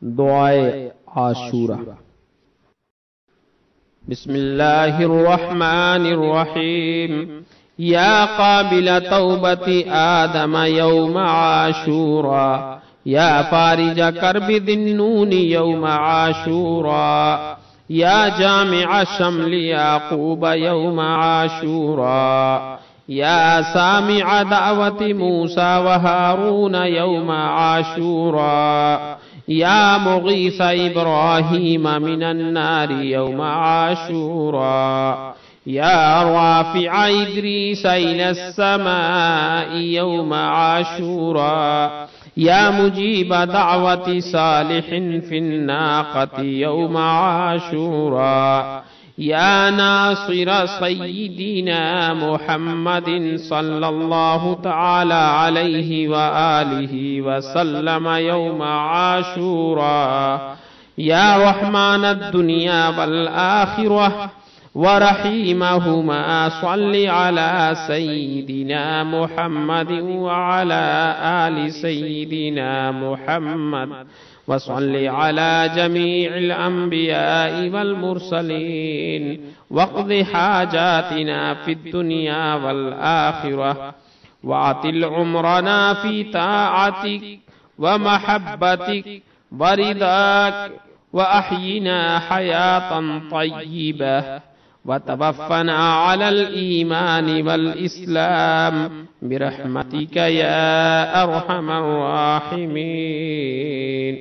दुआए आशूरा। बिस्मिल्लाहिर्रहमानिर्रहीम। या काबिल तौबति आदम यौम आशूरा, या फारिज कर्बि दिन्नूनि यौम आशूरा, या जामिअ शम्लि याकूब यौम आशूरा, या सामिअ दावति मूसा व हारून यौम आशूरा, या मुगीस इब्राहीम मिनन नारि यौम आशूरा, या राफिअ इद्रीस इलस समाइ यौम आशूरा, या मुजीब दावति सालिहिन फिन नाक़ति यौम आशूरा, या नासिर सय्यिदिना मुहम्मदिन सल्लल्लाहु तआला अलैहि व आलिहि व सल्लम यौम आशूरा, या रहमानद दुनिया वल आखिरह व रहीमहुमा सल्लि अला सय्यिदिना मुहम्मदिन व अला आलि सय्यिदिना मुहम्मद व सल्लि अला जमीइल अंबियाइ वल मुरसलीन वक़्दि हाजातिना फिद दुनिया वल आखिरह व अतिल उम्रना फी ताअतिक व महब्बतिक व रिदाक व अह्यिना हयातन तय्यिबह व तवफ़्फ़ना अलल ईमान वल इस्लाम बिरहमतिक या अरहमर राहिमीन।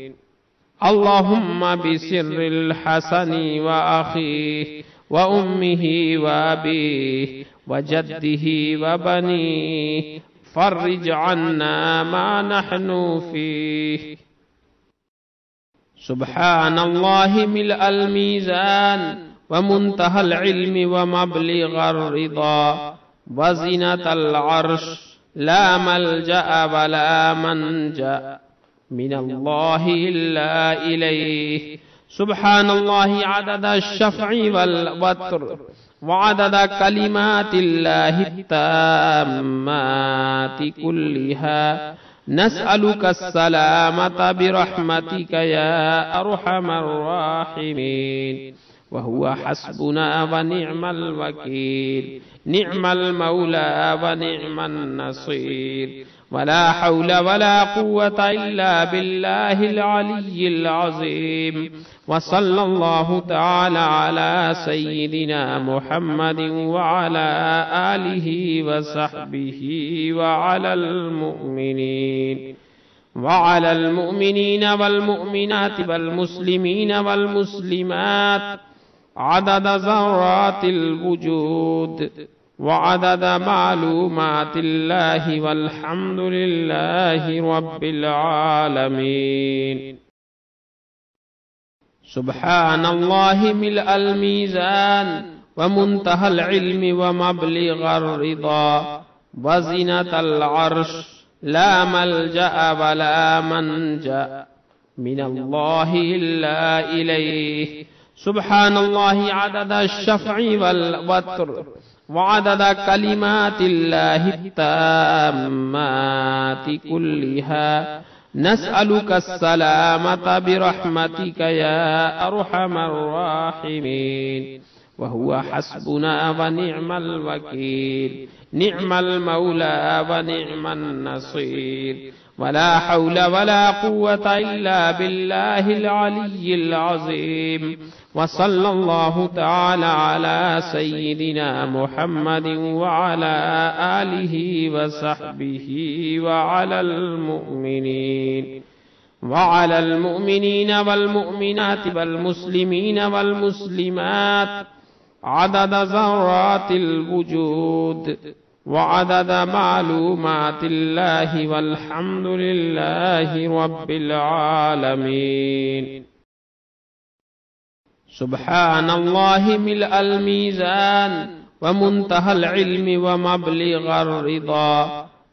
अल्लाहुम्मा बिसिर्रिल हसनी व अखीह व उम्मिही व अबीह व जद्दिही व बनीह फर्रिज अन्ना मा नहनु फीह। सुब्हानल्लाहि मिलअल मीज़ान व मुंतहल इल्मि व मबलिग़र रिदा व ज़ीनतल अर्श ला मल्जअ व ला मंजा मिनल्लाहि इल्ला इलैहि। सुब्हानल्लाहि अदद अश-शफ़इ वल वत्र व अदद कलिमातिल्लाहि त्ताम्माति कुल्लिहा नस्अलुका अस्सलामता बिरहमतिक या अरहमर राहिमीन। वहुव हस्बुना व निअमल वकील, निअमल मौला व निअमन नसीर, वला हौल वला कुव्वता इल्ला बिल्लाहिल अलिय्यिल अज़ीम। व सल्लल्लाहु तआला अला सय्यिदिना मुहम्मदिन व अला आलिहि व सहबिहि व अलल मुमिनीन वल मुमिनात वल मुस्लिमीन वल मुस्लिमात अदद ज़र्रातिल वुजूद व अदद मालूमातिल्लाहि वल्हम्दुलिल्लाहि रब्बिल आलमीन। सुब्हानल्लाहि मिलअल मीज़ान व मुंतहल इल्मि व मबलिग़र रिदा व ज़ीनतल अर्श ला मल्जअ व ला मंजा मिनल्लाहि इल्ला इलैहि। सुब्हानल्लाहि अदद अश-शफ़इ वल वत्र व अदद कलिमातिल्लाहि त्ताम्माति कुल्लिहा नस्अलुका अस्सलामता बिरहमतिक या अरहमर राहिमीन। वहुव हस्बुना व निअमल वकील, निअमल मौला व निअमन नसीर, वला हौल वला कुव्वता इल्ला बिल्लाहिल अलिय्यिल अज़ीम। व सल्लल्लाहु तआला अला सय्यिदिना मुहम्मदिन व अला आलिहि व सहबिहि व अलल मुमिनीन वल मुमिनात वल मुस्लिमीन वल मुस्लिमात अदद ज़र्रातिल वुजूद व अदद मालूमातिल्लाहि वल्हम्दुलिल्लाहि रब्बिल आलमीन। सुब्हानल्लाहि मिलअल मीज़ान व मुंतहल इल्मि व मबलिग़र रिदा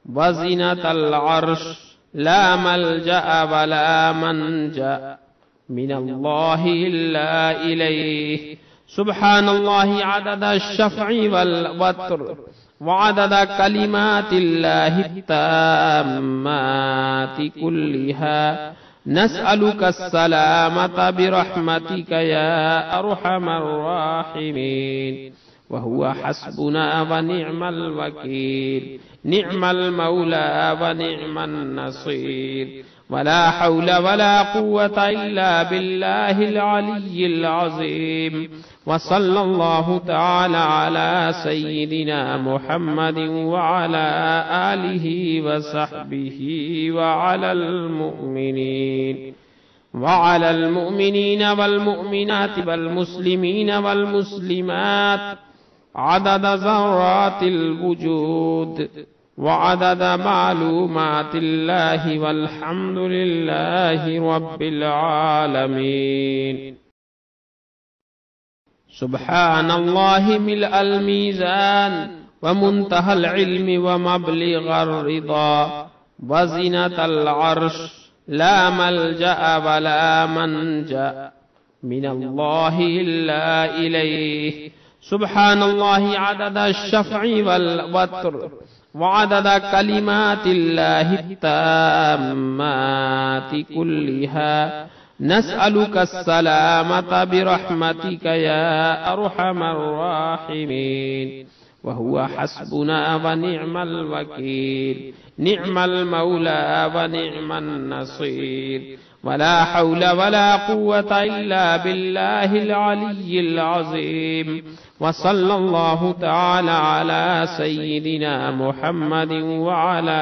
व ज़ीनतल अर्श ला मल्जअ व ला मंजा मिनल्लाहि इल्ला इलैहि। सुब्हानल्लाहि अदद अश-शफ़इ वल वत्र व अदद कलिमातिल्लाहि त्ताम्माति कुल्लिहा نسألك السلامة برحمتك يا أرحم الراحمين. وهو حسبنا ونعم الوكيل، نعم المولى ونعم النصير. ولا حول ولا قوة إلا بالله العلي العظيم. وصلى الله تعالى على سيدنا محمد وعلى آله وصحبه وعلى المؤمنين والمؤمنات والمسلمين والمسلمات عدد ذرات الوجود وعدد معلومات الله، والحمد لله رب العالمين. سبحان الله ملء الميزان ومنتهى العلم ومبلغ الرضا وزنة العرش، لا ملجأ ولا منجأ من الله إلا إليه. سبحان الله عدد الشفع والوتر وعدد كلمات الله التامات كلها. نسألك السلامة برحمتك يا أرحم الراحمين. وهو حسبنا ونعم الوكيل، نعم المولى ونعم النصير. ولا حول ولا قوة إلا بالله العلي العظيم. وصلى الله تعالى على سيدنا محمد وعلى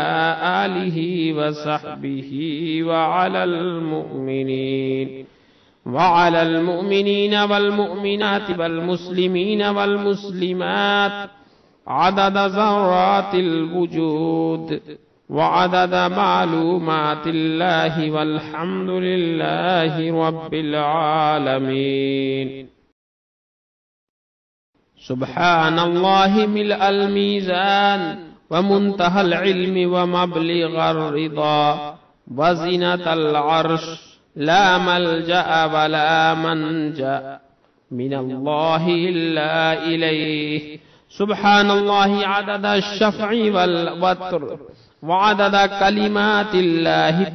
آله وصحبه وعلى المؤمنين والمؤمنات والمسلمين والمسلمات عدد ذرات الوجود وعدد معلومات الله، والحمد لله رب العالمين. سبحان الله ملء الميزان ومنتهى العلم ومبلغ الرضا وزنة العرش، لا ملجأ ولا منجأ من الله إلا إليه. سبحان الله عدد الشفع والوتر وعدد كلمات الله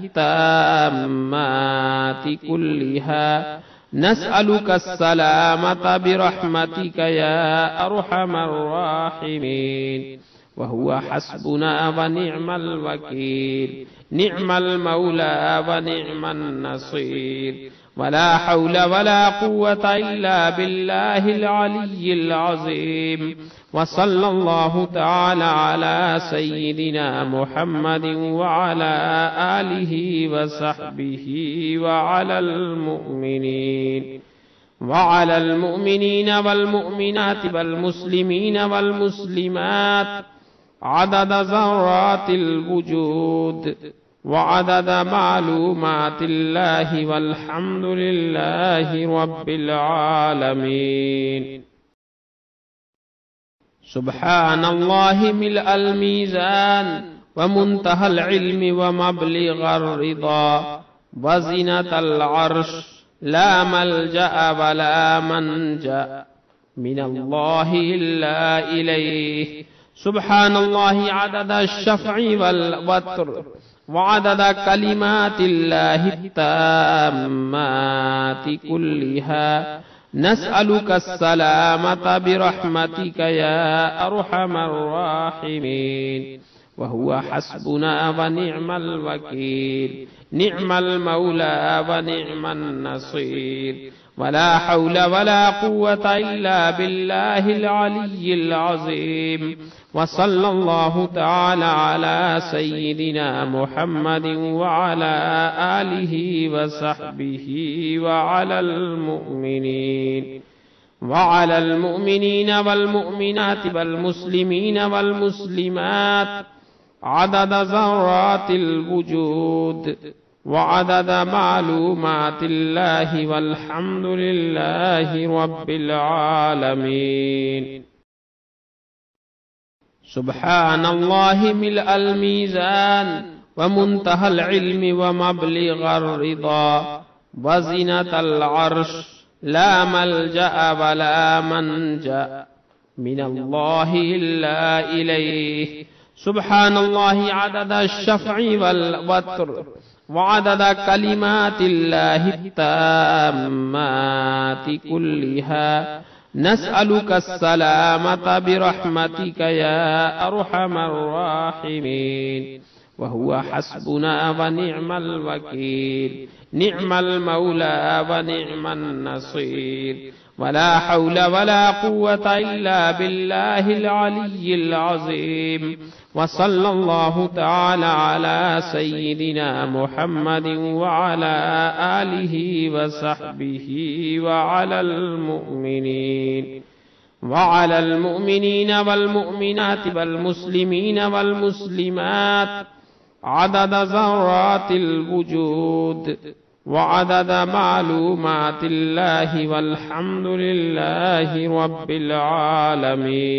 التامات كلها. نسألك السلامة برحمتك يا أرحم الراحمين. وهو حسبنا ونعم الوكيل، نعم المولى ونعم النصير. ولا حول ولا قوة إلا بالله العلي العظيم. وصلى الله تعالى على سيدنا محمد وعلى آله وصحبه وعلى المؤمنين والمؤمنات والمسلمين والمسلمات عدد ذرات الوجود وعدد معلومات الله، والحمد لله رب العالمين. سبحان الله ملء الميزان ومنتهى العلم ومبلغ الرضا وزنة العرش، لا ملجأ ولا منجأ من الله إلا إليه. سبحان الله عدد الشفع والوتر وعدد كلمات الله التامات كلها. نسألك السلامة برحمتك يا أرحم الراحمين. وهو حسبنا ونعم الوكيل، نعم المولى ونعم النصير. ولا حول ولا قوة إلا بالله العلي العظيم. وصلى الله تعالى على سيدنا محمد وعلى آله وصحبه وعلى المؤمنين والمؤمنات والمسلمين والمسلمات عدد ذرات الوجود وعدد معلومات الله، والحمد لله رب العالمين. سبحان الله ملء الميزان ومنتهى العلم ومبلغ الرضا وزنة العرش، لا ملجأ ولا منجأ من الله إلا إليه. سبحان الله عدد الشفع والوتر وعدد كلمات الله التامات كلها نسألك السلامة برحمتك يا أرحم الراحمين وهو حسبنا ونعم الوكيل نعم المولى ونعم النصير ولا حول ولا قوة إلا بالله العلي العظيم وصلى الله تعالى على سيدنا محمد وعلى آله وصحبه وعلى المؤمنين والمؤمنات والمسلمين والمسلمات عدد ذرات الوجود وعدد معلومات الله والحمد لله رب العالمين.